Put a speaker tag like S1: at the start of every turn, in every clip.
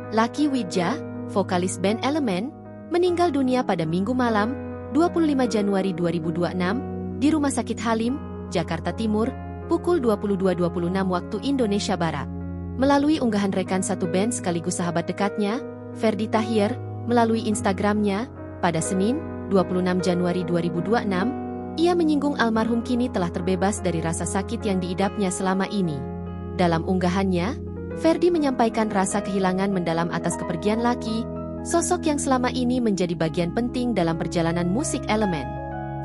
S1: Lucky Widja, vokalis band Elemen, meninggal dunia pada Minggu malam, 25 Januari 2026, di Rumah Sakit Halim, Jakarta Timur, pukul 22.26 waktu Indonesia Barat. Melalui unggahan rekan satu band sekaligus sahabat dekatnya, Ferdy Tahir, melalui Instagramnya, pada Senin, 26 Januari 2026, ia menyinggung almarhum kini telah terbebas dari rasa sakit yang diidapnya selama ini. Dalam unggahannya, Ferdy menyampaikan rasa kehilangan mendalam atas kepergian Lucky, sosok yang selama ini menjadi bagian penting dalam perjalanan musik Elemen.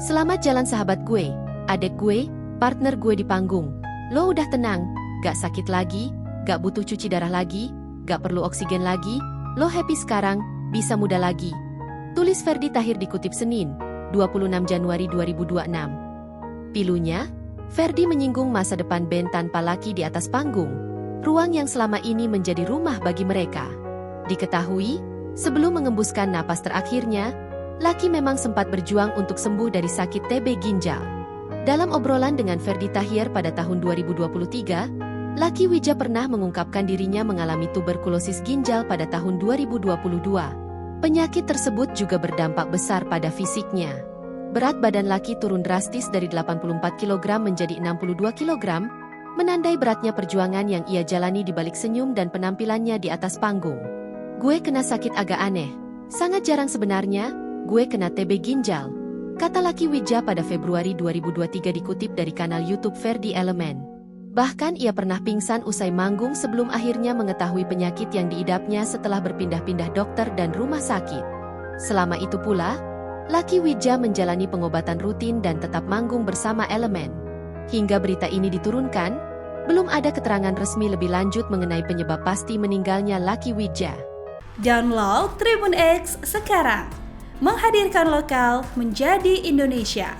S1: Selamat jalan sahabat gue, adek gue, partner gue di panggung. Lo udah tenang, gak sakit lagi, gak butuh cuci darah lagi, gak perlu oksigen lagi, lo happy sekarang, bisa muda lagi. Tulis Ferdy Tahir dikutip Senin, 26 Januari 2026. Pilunya, Ferdy menyinggung masa depan band tanpa Lucky di atas panggung, ruang yang selama ini menjadi rumah bagi mereka. Diketahui, sebelum mengembuskan napas terakhirnya, Lucky memang sempat berjuang untuk sembuh dari sakit TB ginjal. Dalam obrolan dengan Ferdy Tahir pada tahun 2023, Lucky Widja pernah mengungkapkan dirinya mengalami tuberkulosis ginjal pada tahun 2022. Penyakit tersebut juga berdampak besar pada fisiknya. Berat badan Lucky turun drastis dari 84 kg menjadi 62 kg, menandai beratnya perjuangan yang ia jalani di balik senyum dan penampilannya di atas panggung. Gue kena sakit agak aneh. Sangat jarang sebenarnya, gue kena TB ginjal, kata Lucky Widja pada Februari 2023 dikutip dari kanal YouTube Ferdy Elemen. Bahkan ia pernah pingsan usai manggung sebelum akhirnya mengetahui penyakit yang diidapnya setelah berpindah-pindah dokter dan rumah sakit. Selama itu pula, Lucky Widja menjalani pengobatan rutin dan tetap manggung bersama Elemen. Hingga berita ini diturunkan, belum ada keterangan resmi lebih lanjut mengenai penyebab pasti meninggalnya Lucky Widja.
S2: Download Tribun X sekarang, menghadirkan lokal menjadi Indonesia.